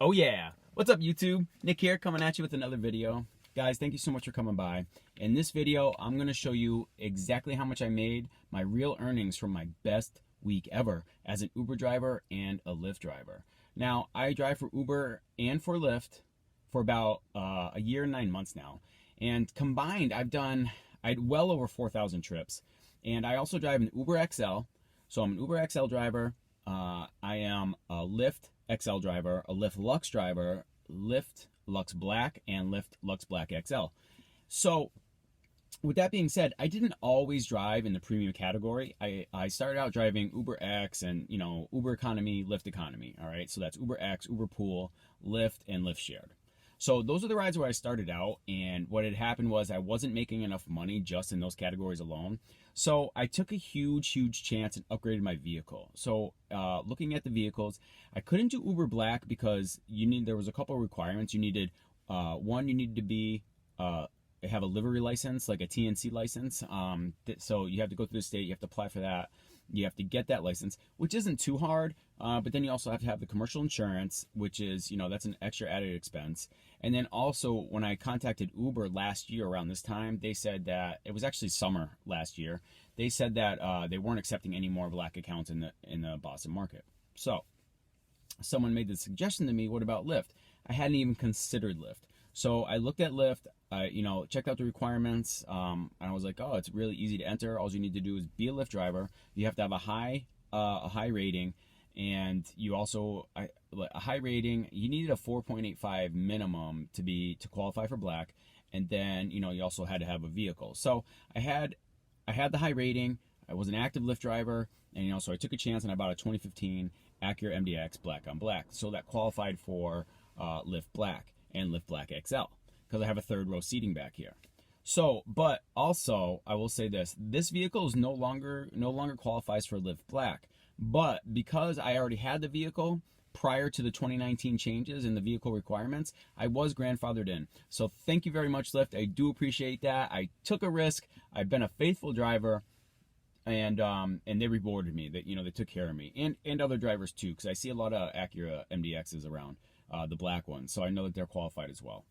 Oh yeah! What's up YouTube? Nick here coming at you with another video. Guys, thank you so much for coming by. In this video, I'm going to show you exactly how much I made, my real earnings from my best week ever as an Uber driver and a Lyft driver. Now, I drive for Uber and for Lyft for about a year and 9 months now. And combined, I had well over 4,000 trips. And I also drive an Uber XL. So I'm an Uber XL driver. I am a Lyft XL driver, a Lyft Lux driver, Lyft Lux Black, and Lyft Lux Black XL. So with that being said, I didn't always drive in the premium category. I started out driving Uber X and, Uber Economy, Lyft Economy. All right, so that's Uber X, Uber Pool, Lyft, and Lyft Shared. So those are the rides where I started out, and what had happened was I wasn't making enough money just in those categories alone. So I took a huge chance and upgraded my vehicle. So looking at the vehicles, I couldn't do Uber Black because there was a couple of requirements. You needed one, you needed to be have a livery license, like a TNC license. So you have to go through the state, you have to apply for that. You have to get that license, which isn't too hard, but then you also have to have the commercial insurance, which is, that's an extra added expense. And then also, when I contacted Uber last year around this time, they said that, it was actually summer last year, they said that they weren't accepting any more Black accounts in the Boston market. So someone made the suggestion to me, what about Lyft? I hadn't even considered Lyft. So I looked at Lyft, checked out the requirements, and I was like, oh, it's really easy to enter. All you need to do is be a Lyft driver. You have to have a high rating, and you also a high rating. You needed a 4.85 minimum to qualify for Black, and then you also had to have a vehicle. So I had the high rating. I was an active Lyft driver, and so I took a chance and I bought a 2015 Acura MDX Black on Black, so that qualified for Lyft Black and Lyft Black XL, because I have a third row seating back here. So, but also I will say this vehicle is no longer qualifies for Lyft Black, but because I already had the vehicle prior to the 2019 changes in the vehicle requirements, I was grandfathered in. So thank you very much, Lyft. I do appreciate that. I took a risk. I've been a faithful driver, and they rewarded me. That they took care of me, and other drivers too, because I see a lot of Acura MDXs around. The black ones, so I know that they're qualified as well.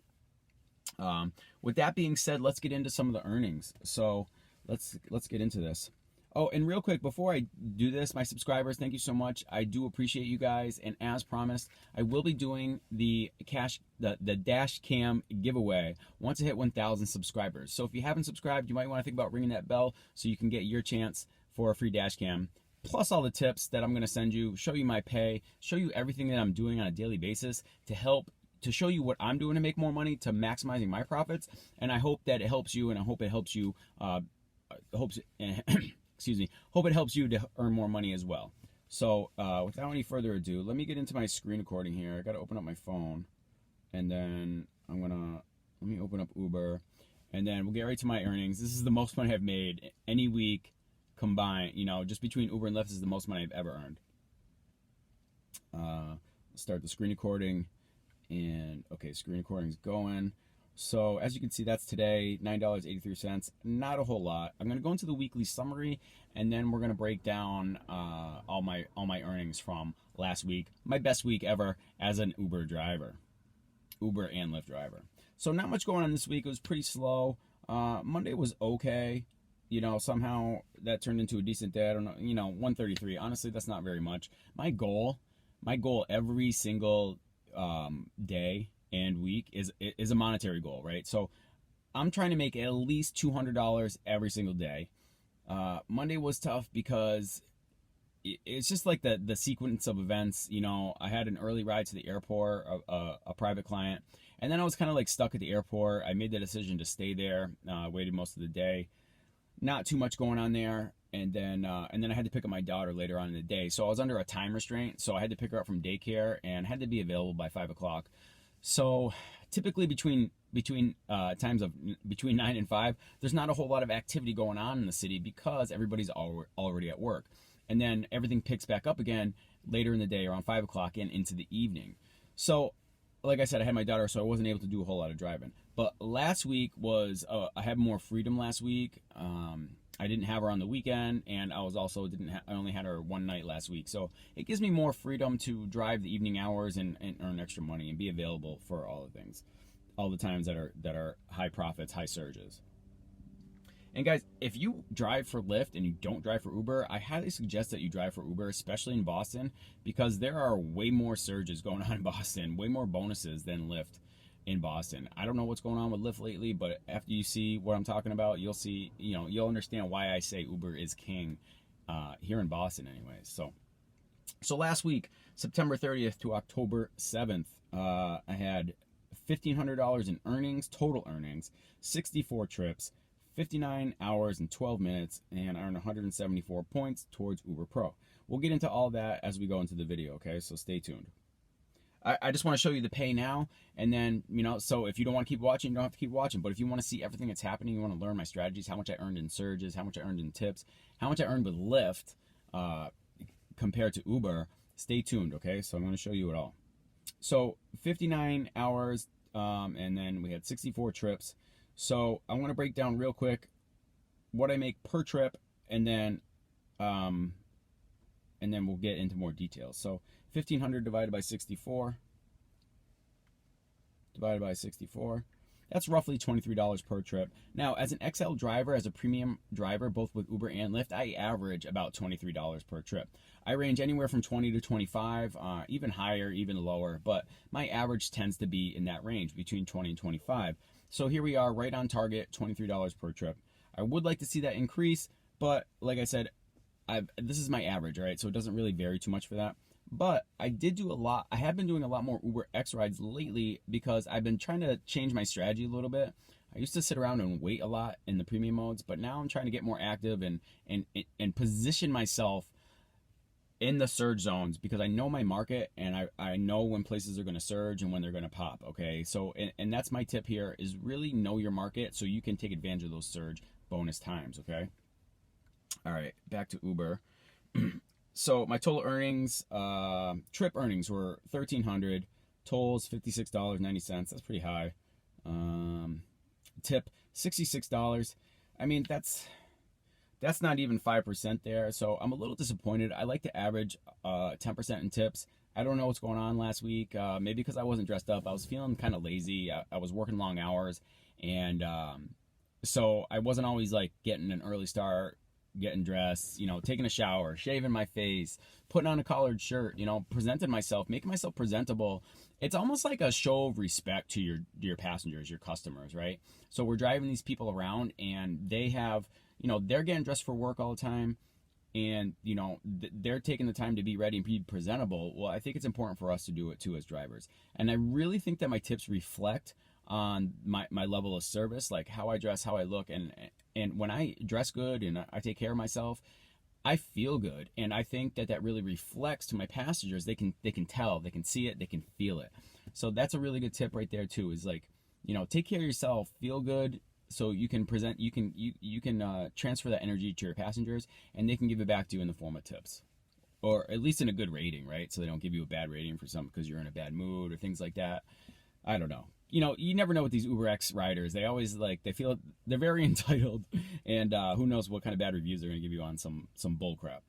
With that being said, let's get into some of the earnings. So let's get into this. Oh, and real quick before I do this, my subscribers, thank you so much. I do appreciate you guys, and as promised, I will be doing the dash cam giveaway once I hit 1,000 subscribers. So if you haven't subscribed, you might want to think about ringing that bell so you can get your chance for a free dash cam, plus all the tips that I'm going to send you, show you my pay, show you everything that I'm doing on a daily basis to show you what I'm doing to make more money, to maximizing my profits. And I hope that it helps you, and I hope it helps you, excuse me, hope it helps you to earn more money as well. So without any further ado, let me get into my screen recording here. I got to open up my phone, and then let me open up Uber, and then we'll get right to my earnings. This is the most money I've made any week combined, just between Uber and Lyft is the most money I've ever earned. Start the screen recording, and okay, screen recording's going. So as you can see, that's today, $9.83. Not a whole lot. I'm gonna go into the weekly summary, and then we're gonna break down all my earnings from last week, my best week ever as an Uber driver, Uber and Lyft driver. So not much going on this week. It was pretty slow. Monday was okay. Somehow that turned into a decent day. I don't know, 133. Honestly, that's not very much. My goal every single day and week is a monetary goal, right? So I'm trying to make at least $200 every single day. Monday was tough because it's just like the sequence of events. I had an early ride to the airport, a private client, and then I was kind of like stuck at the airport. I made the decision to stay there, waited most of the day. Not too much going on there, and then I had to pick up my daughter later on in the day. So I was under a time restraint, so I had to pick her up from daycare and had to be available by 5 o'clock. So typically between times of between 9 and 5, there's not a whole lot of activity going on in the city because everybody's already at work, and then everything picks back up again later in the day around 5 o'clock and into the evening. So like I said, I had my daughter, so I wasn't able to do a whole lot of driving. But last week was, I had more freedom last week. I didn't have her on the weekend, and I was also I only had her one night last week. So it gives me more freedom to drive the evening hours and earn extra money and be available for all the things, all the times that are high profits, high surges. And guys, if you drive for Lyft and you don't drive for Uber, I highly suggest that you drive for Uber, especially in Boston, because there are way more surges going on in Boston, way more bonuses than Lyft in Boston. I don't know what's going on with Lyft lately, but after you see what I'm talking about, you'll see, you'll understand why I say Uber is king here in Boston anyways. So last week, September 30th to October 7th, I had $1,500 in earnings, total earnings, 64 trips, 59 hours and 12 minutes, and I earned 174 points towards Uber Pro. We'll get into all that as we go into the video, okay? So stay tuned. I just want to show you the pay now, and then, so if you don't want to keep watching, you don't have to keep watching, but if you want to see everything that's happening, you want to learn my strategies, how much I earned in surges, how much I earned in tips, how much I earned with Lyft compared to Uber, stay tuned, okay? So I'm going to show you it all. So 59 hours, and then we had 64 trips. So I want to break down real quick what I make per trip, and then we'll get into more details. So 1,500 divided by 64, that's roughly $23 per trip. Now, as an XL driver, as a premium driver, both with Uber and Lyft, I average about $23 per trip. I range anywhere from 20 to 25, even higher, even lower, but my average tends to be in that range between 20 and 25. So here we are, right on target, $23 per trip. I would like to see that increase, but like I said, this is my average, right? So it doesn't really vary too much for that. But I have been doing a lot more Uber X rides lately because I've been trying to change my strategy a little bit. I used to sit around and wait a lot in the premium modes, but now I'm trying to get more active and position myself in the surge zones because I know my market and I know when places are going to surge and when they're going to pop, okay? So, and that's my tip here, is really know your market so you can take advantage of those surge bonus times, okay? All right, back to Uber. So my total earnings, trip earnings were $1,300, tolls $56.90. That's pretty high. Tip $66. I mean, that's not even 5% there. So I'm a little disappointed. I like to average 10% in tips. I don't know what's going on last week. Maybe because I wasn't dressed up. I was feeling kind of lazy. I was working long hours, and so I wasn't always like getting an early start, getting dressed, taking a shower, shaving my face, putting on a collared shirt, presenting myself, making myself presentable. It's almost like a show of respect to your passengers, your customers, right? So we're driving these people around, and they have, they're getting dressed for work all the time, and, they're taking the time to be ready and be presentable. Well, I think it's important for us to do it too as drivers. And I really think that my tips reflect on my level of service, like how I dress, how I look, and when I dress good and I take care of myself, I feel good, and I think that really reflects to my passengers. They can tell, they can see it, they can feel it. So that's a really good tip right there too. Is like, take care of yourself, feel good, so you can present, you can transfer that energy to your passengers, and they can give it back to you in the form of tips, or at least in a good rating, right? So they don't give you a bad rating for something because you're in a bad mood or things like that. I don't know. You never know with these Uber X riders. They always they feel they're very entitled, and who knows what kind of bad reviews they're going to give you on some bull crap.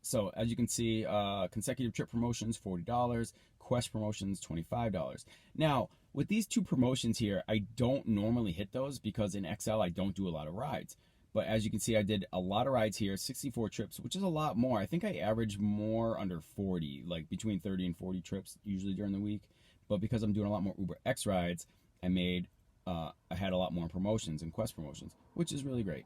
So as you can see, consecutive trip promotions, $40, Quest promotions, $25. Now, with these two promotions here, I don't normally hit those because in XL, I don't do a lot of rides. But as you can see, I did a lot of rides here, 64 trips, which is a lot more. I think I average more under 40, like between 30 and 40 trips usually during the week. But because I'm doing a lot more Uber X rides, I had a lot more promotions and Quest promotions, which is really great.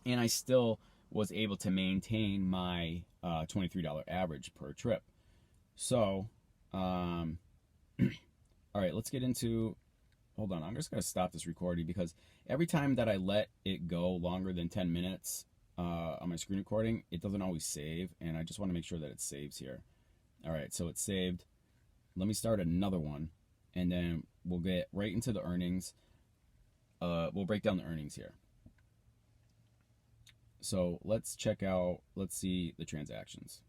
And I still was able to maintain my $23 average per trip. So, all right, let's get into, hold on, I'm just going to stop this recording because every time that I let it go longer than 10 minutes on my screen recording, it doesn't always save, and I just want to make sure that it saves here. All right, so it's saved. Let me start another one, and then we'll get right into the earnings. We'll break down the earnings here. So let's see the transactions.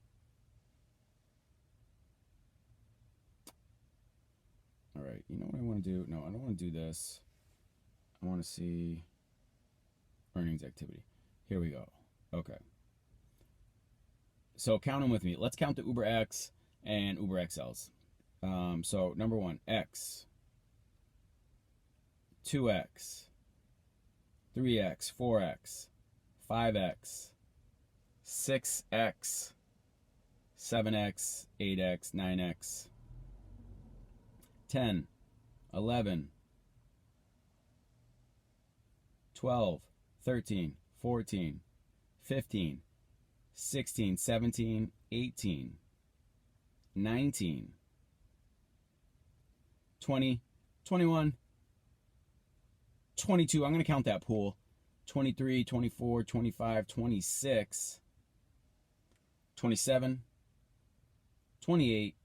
All right, you know what I want to do? No, I don't want to do this. I want to see earnings activity. Here we go. Okay. So count them with me. Let's count the Uber X and Uber XLs. So number one, X, 2X, 3X, 4X, 5X, 6X, 7X, 8X, 9X, 10, 11, 12, 13, 14, 15, 16, 17, 18, 19, 20, 21, 22. I'm going to count that pool. 23, 24, 25, 26, 27, 28,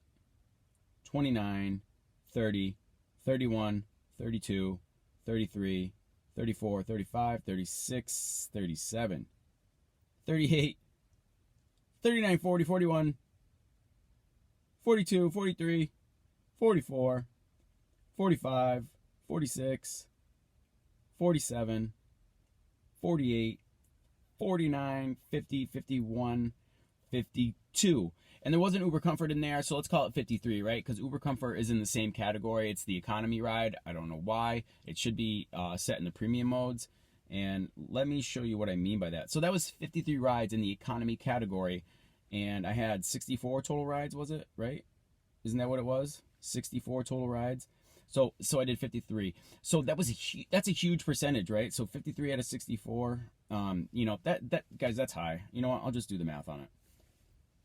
29, 30, 31, 32, 33, 34, 35, 36, 37, 38, 39, 40, 41, 42, 43, 44, 45, 46, 47, 48, 49, 50, 51, 52. And there wasn't Uber Comfort in there, so let's call it 53, right? Because Uber Comfort is in the same category. It's the economy ride. I don't know why. It should be set in the premium modes. And let me show you what I mean by that. So that was 53 rides in the economy category. And I had 64 total rides, was it? Right? Isn't that what it was? 64 total rides. So I did 53. So that's a huge percentage, right? So 53 out of 64. You know, that guys, that's high. You know what? I'll just do the math on it.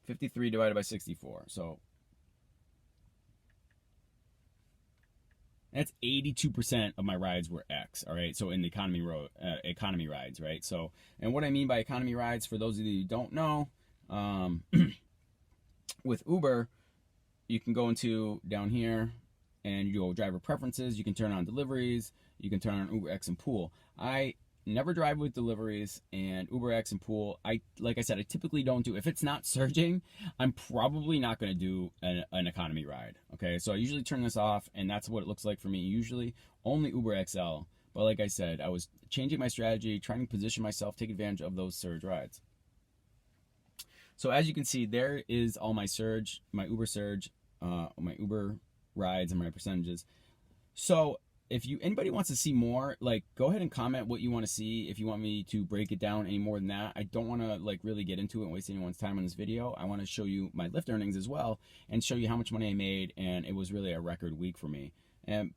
53 divided by 64. So that's 82% of my rides were X. All right. So in the economy rides, right? So, and what I mean by economy rides, for those of you who don't know, with Uber, you can go into down here and you go driver preferences. You can turn on deliveries. You can turn on Uber X and Pool. I never drive with deliveries, and Uber X and Pool, like I said, I typically don't do. If it's not surging, I'm probably not going to do an economy ride. Okay, so I usually turn this off, and that's what it looks like for me. Usually only Uber XL. But like I said, I was changing my strategy, trying to position myself, take advantage of those surge rides. So as you can see, there is all my surge, my Uber surge, my Uber rides, and my percentages. So if anybody wants to see more, like, go ahead and comment what you want to see. If you want me to break it down any more than that, I don't want to like really get into it and waste anyone's time on this video. I want to show you my Lyft earnings as well and show you how much money I made, and it was really a record week for me. And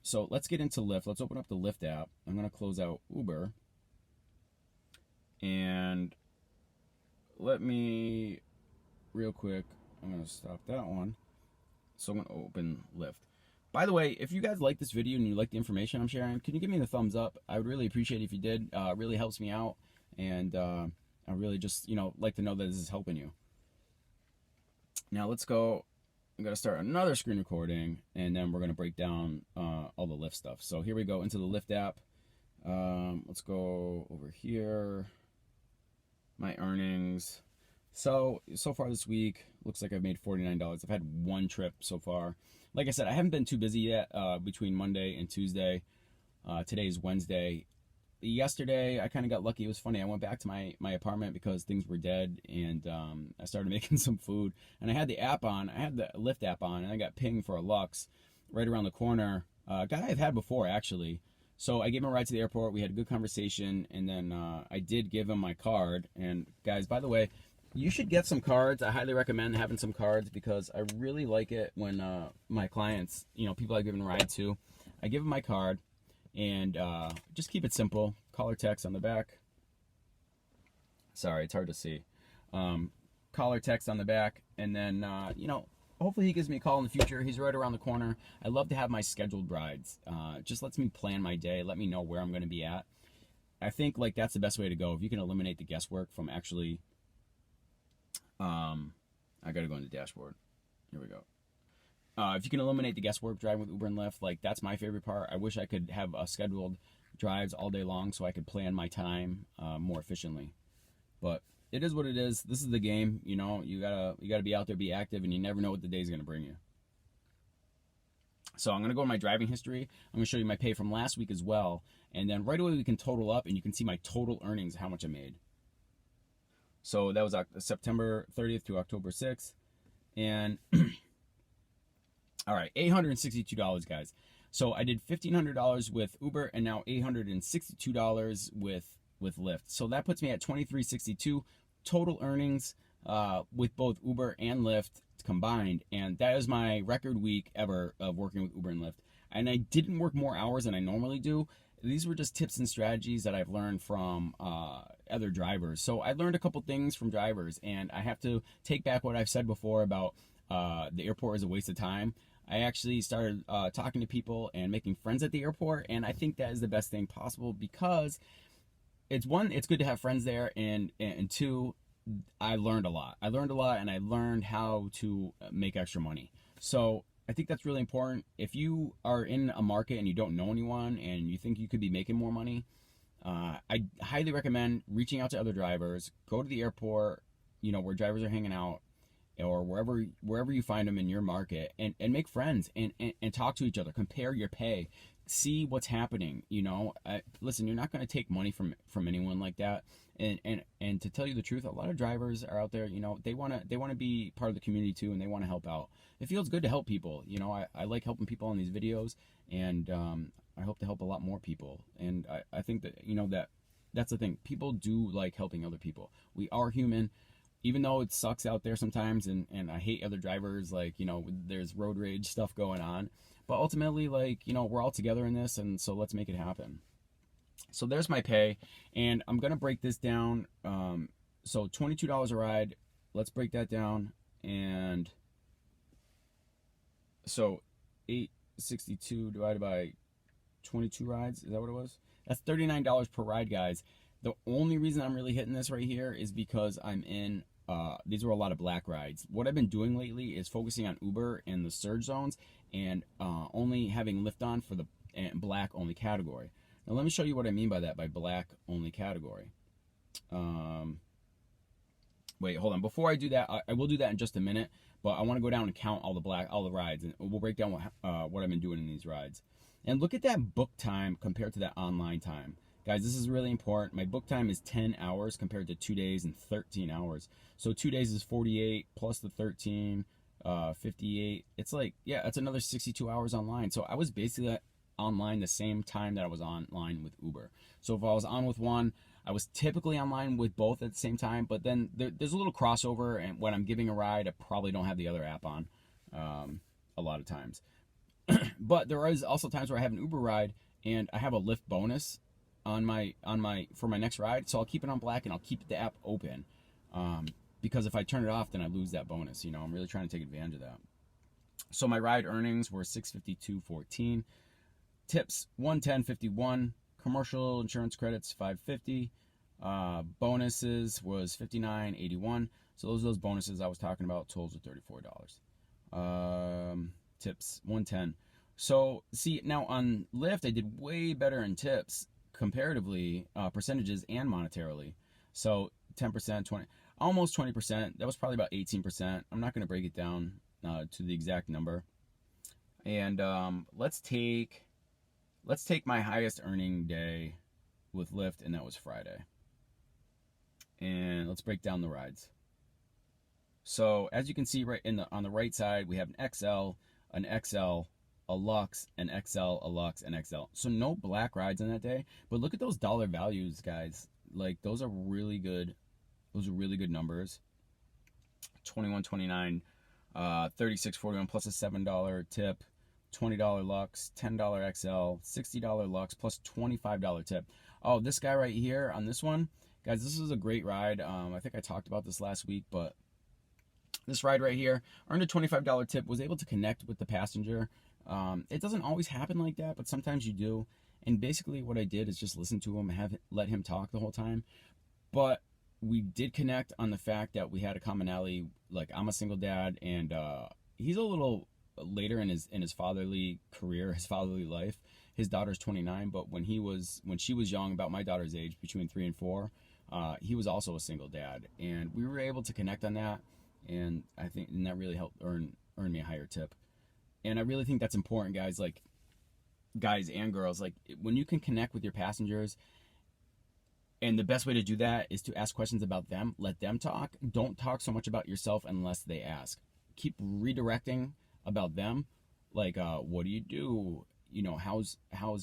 so let's get into Lyft. Let's open up the Lyft app. I'm going to close out Uber, and let me real quick, I'm going to stop that one. So I'm going to open Lyft. By the way, if you guys like this video and you like the information I'm sharing, can you give me the thumbs up? I would really appreciate it if you did. It really helps me out, and I really just, like to know that this is helping you. Now let's go. I'm going to start another screen recording, and then we're going to break down all the Lyft stuff. So here we go into the Lyft app. Let's go over here. My earnings. So far this week, looks like I've made $49. I've had one trip so far. Like I said, I haven't been too busy yet between Monday and Tuesday. Today is Wednesday. Yesterday, I kind of got lucky. It was funny. I went back to my apartment because things were dead, and I started making some food. And I had the app on. I had the Lyft app on, and I got pinged for a Lux right around the corner. A guy I've had before, actually. So I gave him a ride to the airport. We had a good conversation, and then I did give him my card. And guys, by the way, you should get some cards. I highly recommend having some cards because I really like it when my clients, people I've given a ride to, I give them my card, and just keep it simple. Call or text on the back. Sorry, it's hard to see. Call or text on the back, and then, hopefully he gives me a call in the future. He's right around the corner. I love to have my scheduled rides. Just lets me plan my day, let me know where I'm going to be at. I think that's the best way to go. If you can eliminate the guesswork from actually... I gotta go in the dashboard. Here we go. If you can eliminate the guesswork driving with Uber and Lyft, that's my favorite part. I wish I could have scheduled drives all day long so I could plan my time more efficiently. But it is what it is. This is the game. You gotta be out there, be active, and you never know what the day's gonna bring you. So I'm going to go to my driving history. I'm going to show you my pay from last week as well. And then right away we can total up and you can see my total earnings, how much I made. So that was September 30th to October 6th. And all right, $862, guys. So I did $1,500 with Uber and now $862 with Lyft. So that puts me at $2,362 total earnings with both Uber and Lyft combined. And that is my record week ever of working with Uber and Lyft. And I didn't work more hours than I normally do. These were just tips and strategies that I've learned from other drivers. So I learned a couple things from drivers, and I have to take back what I've said before about the airport is a waste of time. I actually started talking to people and making friends at the airport, and I think that is the best thing possible because it's good to have friends there, and two, I learned a lot. And I learned how to make extra money. So I think that's really important. If you are in a market and you don't know anyone and you think you could be making more money, I highly recommend reaching out to other drivers. Go to the airport, where drivers are hanging out, or wherever you find them in your market, and make friends and talk to each other. Compare your pay. See what's happening. Listen, you're not going to take money from anyone like that. And to tell you the truth, a lot of drivers are out there. They want to be part of the community too, and they want to help out. It feels good to help people. I like helping people on these videos, and I hope to help a lot more people. And I think that that's the thing. People do like helping other people. We are human. Even though it sucks out there sometimes, and I hate other drivers, there's road rage stuff going on. But ultimately, we're all together in this, and so let's make it happen. So there's my pay, and I'm going to break this down. So $22 a ride. Let's break that down. And so 862 divided by 22 rides. Is that what it was? That's $39 per ride, guys. The only reason I'm really hitting this right here is because I'm in these were a lot of black rides. What I've been doing lately is focusing on Uber and the surge zones, and only having Lyft on for the black only category. Now let me show you what I mean by that, by black only category. Wait, hold on. Before I do that, I will do that in just a minute, but I want to go down and count all the rides, and we'll break down what I've been doing in these rides. And look at that book time compared to that online time. Guys, this is really important. My book time is 10 hours compared to 2 days and 13 hours. So 2 days is 48 plus the 13, 58. It's it's another 62 hours online. So I was basically online the same time that I was online with Uber. So if I was on with one, I was typically online with both at the same time, but then there's a little crossover, and when I'm giving a ride, I probably don't have the other app on a lot of times. But there is also times where I have an Uber ride and I have a Lyft bonus on my for my next ride, so I'll keep it on black and I'll keep the app open, because if I turn it off, then I lose that bonus. I'm really trying to take advantage of that. So my ride earnings were $652.14, tips $110.51, commercial insurance credits $550, bonuses was $59.81. So those bonuses I was talking about, totals are $34. Tips $110. So see, now on Lyft I did way better in tips comparatively, percentages and monetarily. So 10%, 20, almost 20%. That was probably about 18%. I'm not going to break it down to the exact number. And let's take my highest earning day with Lyft, and that was Friday. And let's break down the rides. So as you can see, right on the right side, we have an XL, a Lux, an XL, a Lux, an XL. So no black rides on that day. But look at those dollar values, guys. Those are really good. Those are really good numbers. 21.29, 36.41 plus a $7 tip, $20 Lux, $10 XL, $60 Lux plus $25 tip. Oh, this guy right here on this one, guys, this is a great ride. I think I talked about this last week, but this ride right here earned a $25 tip, was able to connect with the passenger. It doesn't always happen like that, but sometimes you do. And basically what I did is just listen to him and let him talk the whole time. But we did connect on the fact that we had a commonality. I'm a single dad, and he's a little later in his fatherly career, his fatherly life. His daughter's 29, but when she was young, about my daughter's age, between 3 and 4, he was also a single dad, and we were able to connect on that. And I think that really helped earn me a higher tip. And I really think that's important, guys. Like, guys and girls, like when you can connect with your passengers, and the best way to do that is to ask questions about them. Let them talk. Don't talk so much about yourself unless they ask. Keep redirecting about them. Like, what do you do? You know, how's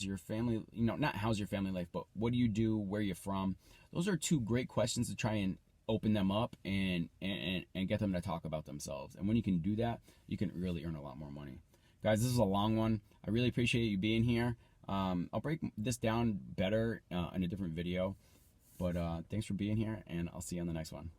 your family? You know, not how's your family life, but what do you do? Where are you from? Those are two great questions to try and open them up and get them to talk about themselves. And when you can do that, you can really earn a lot more money. Guys, this is a long one. I really appreciate you being here. I'll break this down better in a different video. But thanks for being here, and I'll see you on the next one.